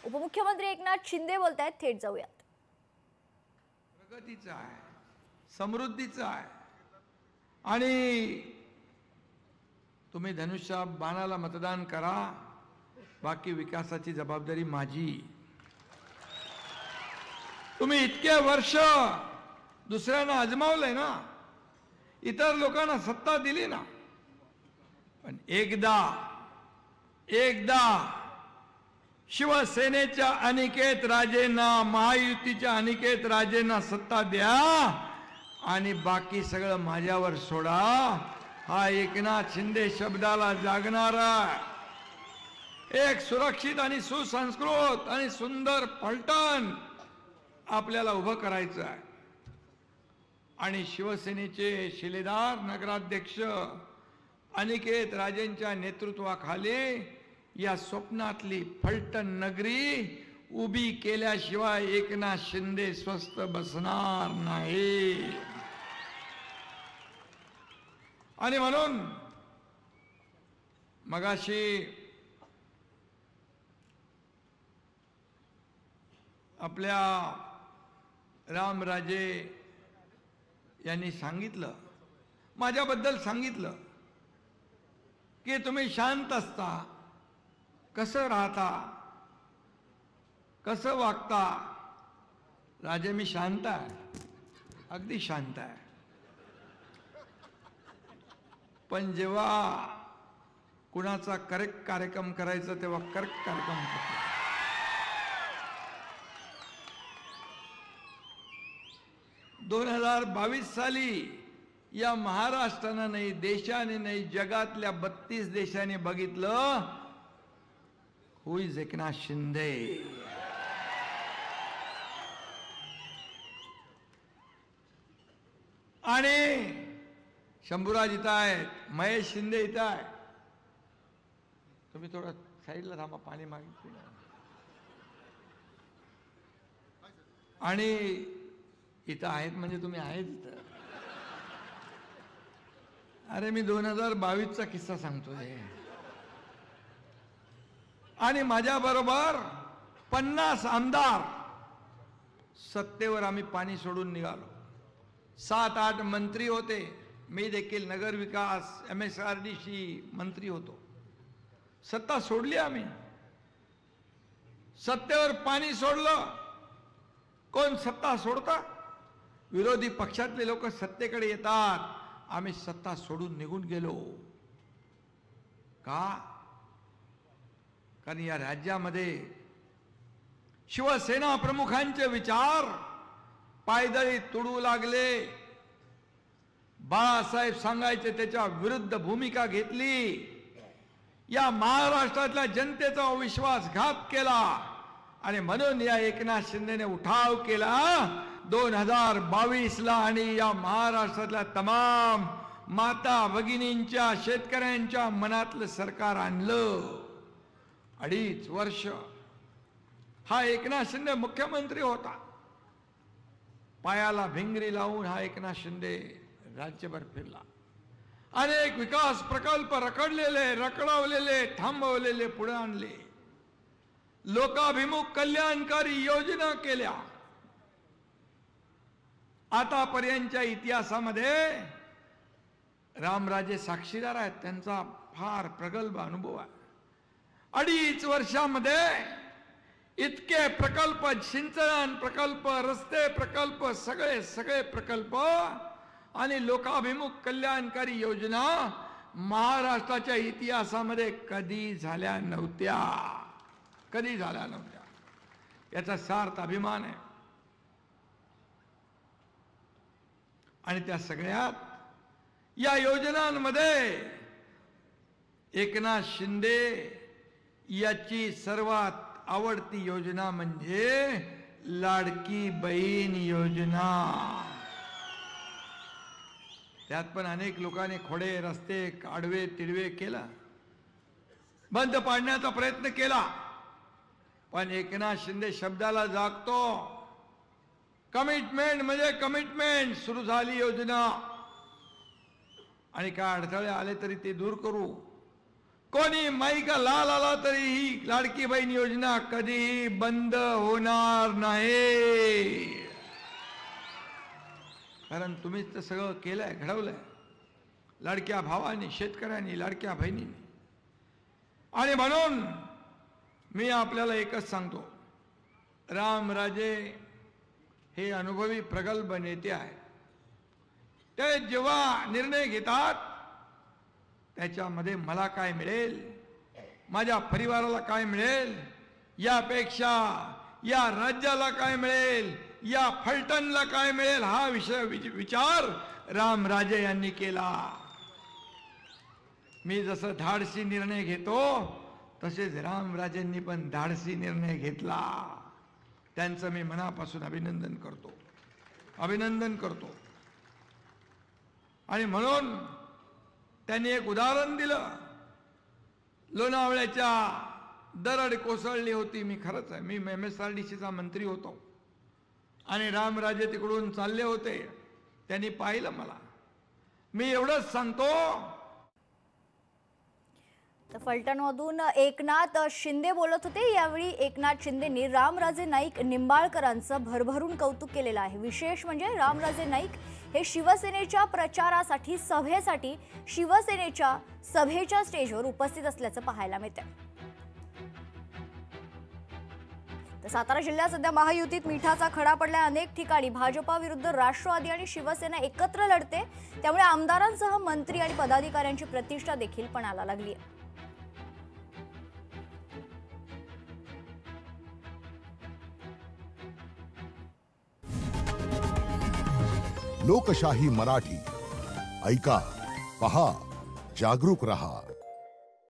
उपमुख्यमंत्री एकनाथ शिंदे बोलतायत, थेट जाऊयात. प्रगतीचा आहे, समृद्धीचा आहे आणि तुम्ही धनुष्य बाणाला मतदान करा, बाकी विकासाची जबाबदारी माझी. तुम्ही इतके वर्ष दुसऱ्यांना आजमावलंय ना, इतर लोकांना सत्ता दिली ना, पण एकदा शिवसेनेच्या अनिकेत राजेंना, महायुतीच्या अनिकेत राजेंना सत्ता द्या आणि बाकी सगळं माझ्यावर सोडा. हा एकनाथ शिंदे शब्दाला जागणारा एक सुरक्षित आणि सुसंस्कृत आणि सुंदर पलटण आपल्याला उभं करायचं आहे. आणि शिवसेनेचे शिलेदार नगराध्यक्ष अनिकेत राजेंच्या नेतृत्वाखाली या स्वप्नातली फलटण नगरी उभी केल्याशिवाय एकनाथ शिंदे स्वस्थ बसणार नाही. आणि म्हणून मगाशी आपल्या रामराजे यांनी सांगितलं, माझ्याबद्दल सांगितलं की तुम्ही शांत असता, कसं राहता, कसं वागता. राजे मी शांत आहे, अगदी शांत आहे, पण जेव्हा कुणाचा करेक्ट कार्यक्रम करायचा तेव्हा करेक्ट कार्यक्रम करतो. दोन 2022 साली या महाराष्ट्रानं नाही, देशाने नाही, जगातल्या 32 देशांनी बघितलं हु इज एकनाथ शिंदे. आणि शंभूराज इथं आहेत, महेश शिंदे इथं आहे. तुम्ही थोडं साईडला थांबा, पाणी मागितलं. आणि इथं आहेत म्हणजे तुम्ही आहेत इथं. अरे मी 2022चा किस्सा सांगतोय. आणि माझ्या बरोबर 50 आमदार सत्तेवर आम्ही पाणी सोडून निघालो. 7-8 मंत्री होते, मी देखील नगर विकास MSRDC मंत्री होतो. सत्ता सोडली आम्ही, सत्तेवर पाणी सोडलं. कोण सत्ता सोडता? विरोधी पक्षातले लोक सत्तेकडे येतात, आम्ही सत्ता सोडून निघून गेलो. का? कारण या राज्यामध्ये शिवसेना प्रमुखांचे विचार पायदळी तुडू लागले. बाळासाहेब सांगायचे त्याच्या विरुद्ध भूमिका घेतली. या महाराष्ट्रातल्या जनतेचा विश्वासघात केला आणि म्हणून या एकनाथ शिंदेने उठाव केला 2022ला आणि या महाराष्ट्रातल्या तमाम माता भगिनींच्या, शेतकऱ्यांच्या मनातलं सरकार आणलं. 2.5 वर्ष हा एकनाथ शिंदे मुख्यमंत्री होता. पायाला भिंगरी लावून हा एकनाथ शिंदे राज्यभर फिरला. अनेक विकास प्रकल्प रखडलेले, रखडवलेले, थांबवलेले पुढे आणले. लोकाभिमुख कल्याणकारी योजना केल्या. आतापर्यंतच्या इतिहासामध्ये रामराजे साक्षीदार आहेत, त्यांचा फार प्रगल्भ अनुभव आहे. 2.5 वर्षामध्ये इतके प्रकल्प, सिंचन प्रकल्प, रस्ते प्रकल्प, सगळे प्रकल्प आणि लोकाभिमुख कल्याणकारी योजना महाराष्ट्राच्या इतिहासामध्ये कधी झाल्या नव्हत्या. याचा सार्थ अभिमान आहे. आणि त्या सगळ्यात या योजनांमध्ये एकनाथ शिंदे याची सर्वात आवडती योजना म्हणजे लाडकी बहीण योजना. त्यात पण अनेक लोकांनी खोडे रस्ते आडवे तिडवे केला, बंद पाडण्याचा प्रयत्न केला. पण एकनाथ शिंदे शब्दाला जागतो. कमिटमेंट म्हणजे कमिटमेंट. सुरू झाली योजना आणि काय अडथळे आले तरी ते दूर करू. कोणी माईका लाल आला तरी ही लाडकी बहीण योजना कधीही बंद होणार नाही, कारण तुम्हीच तर सगळं केलंय, घडवलंय लाडक्या भावाने, शेतकऱ्यांनी, लाडक्या बहिणींनी. आणि म्हणून मी आपल्याला एकच सांगतो, रामराजे हे अनुभवी प्रगल्भ नेते आहेत. ते जेव्हा निर्णय घेतात त्याच्यामध्ये मला काय मिळेल, माझ्या परिवाराला काय मिळेल, यापेक्षा या राज्याला काय मिळेल, या फलटणला काय मिळेल, हा विचार रामराजे यांनी केला. मी जसं धाडसी निर्णय घेतो तसेच रामराजेंनी पण धाडसी निर्णय घेतला. त्यांचं मी मनापासून अभिनंदन करतो. आणि म्हणून त्यांनी एक उदाहरण दिलं. लोणावळ्याच्या दरड कोसळली होती. मी खरंच आहे, मी MSRDCचा मंत्री होतो आणि रामराजे तिकडून चालले होते. त्यांनी पाहिलं मला. मी एवढंच सांगतो, तर फलटणमधून एकनाथ शिंदे बोलत होते. यावेळी एकनाथ शिंदेंनी रामराजे नाईक निंबाळकरांचं भरभरून कौतुक केलेलं आहे. विशेष म्हणजे रामराजे नाईक हे शिवसेनेच्या प्रचारासाठी, सभेसाठी शिवसेनेच्या सभेच्या स्टेजवर उपस्थित असल्याचं पाहायला मिळतं. तर सातारा जिल्ह्यात सध्या महायुतीत मिठाचा खडा पडलाय. अनेक ठिकाणी भाजपा विरुद्ध राष्ट्रवादी आणि शिवसेना एकत्र लढते. त्यामुळे आमदारांसह मंत्री आणि पदाधिकाऱ्यांची प्रतिष्ठा देखील पणाला लागली आहे. लोकशाही मराठी ऐका, पहा, जागरूक रहा.